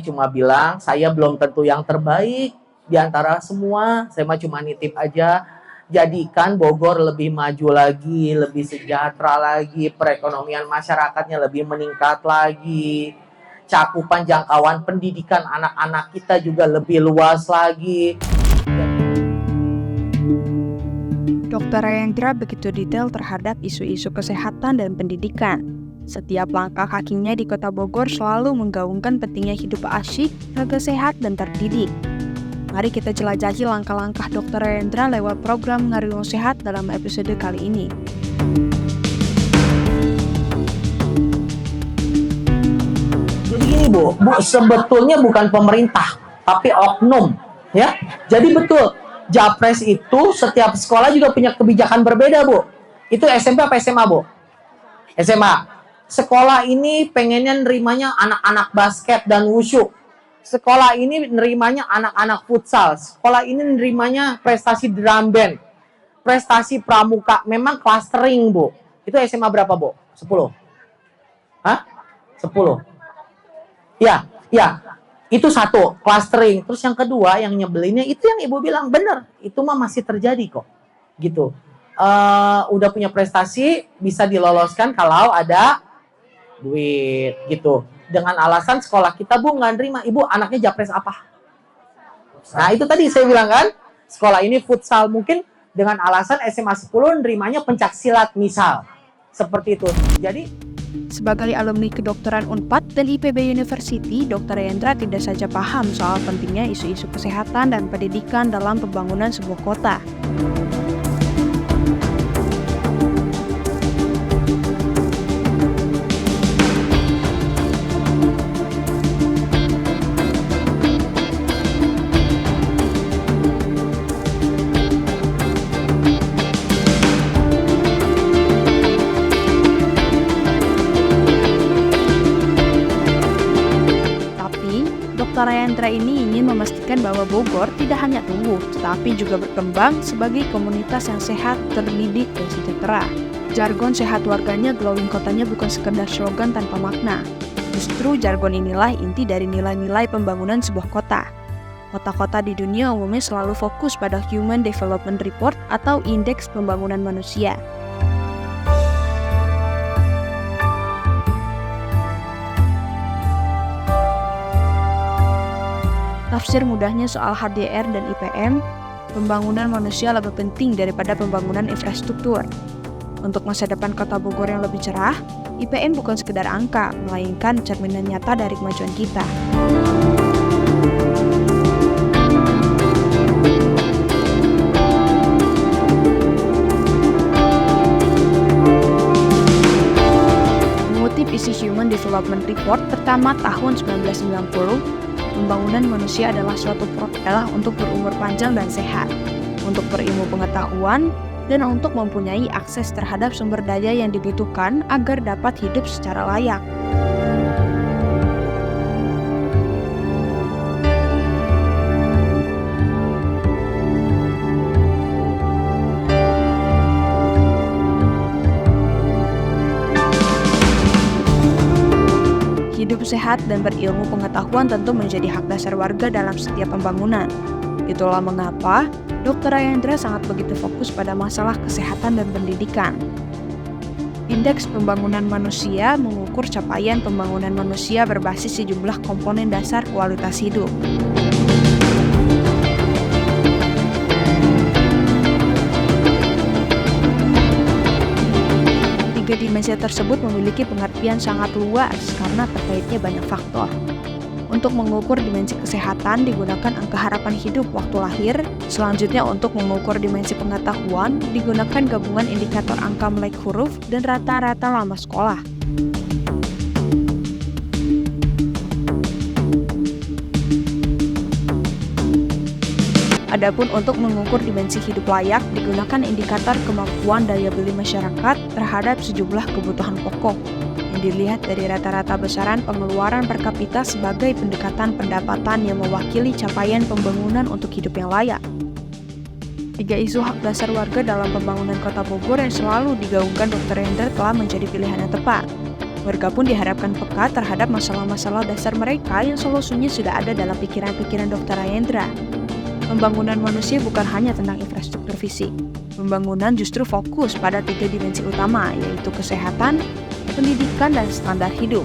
cuma bilang, saya belum tentu yang terbaik di antara semua. Saya mah cuma nitip aja. Jadikan Bogor lebih maju lagi, lebih sejahtera lagi, perekonomian masyarakatnya lebih meningkat lagi, cakupan jangkauan pendidikan anak-anak kita juga lebih luas lagi. Dr. Rayendra begitu detail terhadap isu-isu kesehatan dan pendidikan. Setiap langkah kakinya di Kota Bogor selalu menggaungkan pentingnya hidup asyik, raga sehat, dan terdidik. Mari kita jelajahi langkah-langkah Dr. Rayendra lewat program Ngarilung Sehat dalam episode kali ini. Jadi gini Bu, sebetulnya bukan pemerintah, tapi oknum, ya. Jadi betul, Japres itu setiap sekolah juga punya kebijakan berbeda Bu. Itu SMP apa SMA Bu? SMA. Sekolah ini pengennya nerimanya anak-anak basket dan wushu. Sekolah ini nerimanya anak-anak futsal. Sekolah ini nerimanya prestasi drum band. Prestasi pramuka. Memang clustering, Bu. Itu SMA berapa, Bu? 10? Hah? 10? Ya, ya. Itu satu, clustering. Terus yang kedua, yang nyebelinnya, itu yang Ibu bilang, bener. Itu mah masih terjadi kok. Gitu. Udah punya prestasi, bisa diloloskan kalau ada duit, gitu. Dengan alasan sekolah kita Bu nggak nerima, Ibu anaknya Japres apa? Nah itu tadi saya bilang kan, sekolah ini futsal, mungkin dengan alasan SMA 10 nerimanya pencak silat misal. Seperti itu. Jadi sebagai alumni kedokteran Unpad dan IPB University, Dr. Rayendra tidak saja paham soal pentingnya isu-isu kesehatan dan pendidikan dalam pembangunan sebuah kota. Dr. Rayendra ini ingin memastikan bahwa Bogor tidak hanya tumbuh, tetapi juga berkembang sebagai komunitas yang sehat, terdidik, dan sejahtera. Jargon sehat warganya, glowing kotanya bukan sekedar slogan tanpa makna. Justru jargon inilah inti dari nilai-nilai pembangunan sebuah kota. Kota-kota di dunia umumnya selalu fokus pada Human Development Report atau Indeks Pembangunan Manusia. Tafsir mudahnya soal HDR dan IPM, pembangunan manusia lebih penting daripada pembangunan infrastruktur. Untuk masa depan Kota Bogor yang lebih cerah, IPM bukan sekedar angka, melainkan cerminan nyata dari kemajuan kita. Mengutip isi Human Development Report pertama tahun 1990, pembangunan manusia adalah suatu adalah untuk berumur panjang dan sehat, untuk berilmu pengetahuan, dan untuk mempunyai akses terhadap sumber daya yang dibutuhkan agar dapat hidup secara layak. Hidup sehat dan berilmu pengetahuan tentu menjadi hak dasar warga dalam setiap pembangunan. Itulah mengapa Dr. Rayendra sangat begitu fokus pada masalah kesehatan dan pendidikan. Indeks Pembangunan Manusia mengukur capaian pembangunan manusia berbasis sejumlah komponen dasar kualitas hidup. Tiga dimensi tersebut memiliki pengertian sangat luas karena terkaitnya banyak faktor. Untuk mengukur dimensi kesehatan digunakan angka harapan hidup waktu lahir. Selanjutnya untuk mengukur dimensi pengetahuan digunakan gabungan indikator angka melek huruf dan rata-rata lama sekolah. Adapun untuk mengukur dimensi hidup layak digunakan indikator kemampuan daya beli masyarakat terhadap sejumlah kebutuhan pokok yang dilihat dari rata-rata besaran pengeluaran per kapita sebagai pendekatan pendapatan yang mewakili capaian pembangunan untuk hidup yang layak. Tiga isu hak dasar warga dalam pembangunan Kota Bogor yang selalu digaungkan Dr. Rayendra telah menjadi pilihan yang tepat. Warga pun diharapkan peka terhadap masalah-masalah dasar mereka yang solusinya sudah ada dalam pikiran-pikiran Dr. Rayendra. Pembangunan manusia bukan hanya tentang infrastruktur fisik. Pembangunan justru fokus pada 3 dimensi utama, yaitu kesehatan, pendidikan, dan standar hidup.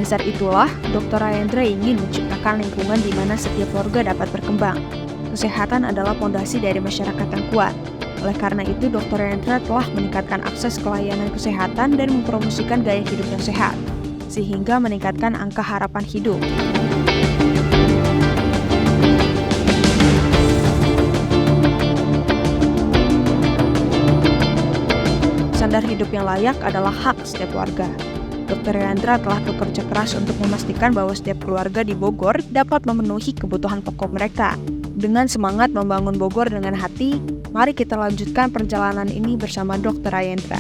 Dasar itulah, Dr. Rayendra ingin menciptakan lingkungan di mana setiap keluarga dapat berkembang. Kesehatan adalah fondasi dari masyarakat yang kuat. Oleh karena itu, Dr. Rayendra telah meningkatkan akses ke layanan kesehatan dan mempromosikan gaya hidup yang sehat, sehingga meningkatkan angka harapan hidup. Standar hidup yang layak adalah hak setiap warga. Dr. Rayendra telah bekerja keras untuk memastikan bahwa setiap keluarga di Bogor dapat memenuhi kebutuhan pokok mereka. Dengan semangat membangun Bogor dengan hati, mari kita lanjutkan perjalanan ini bersama Dr. Rayendra.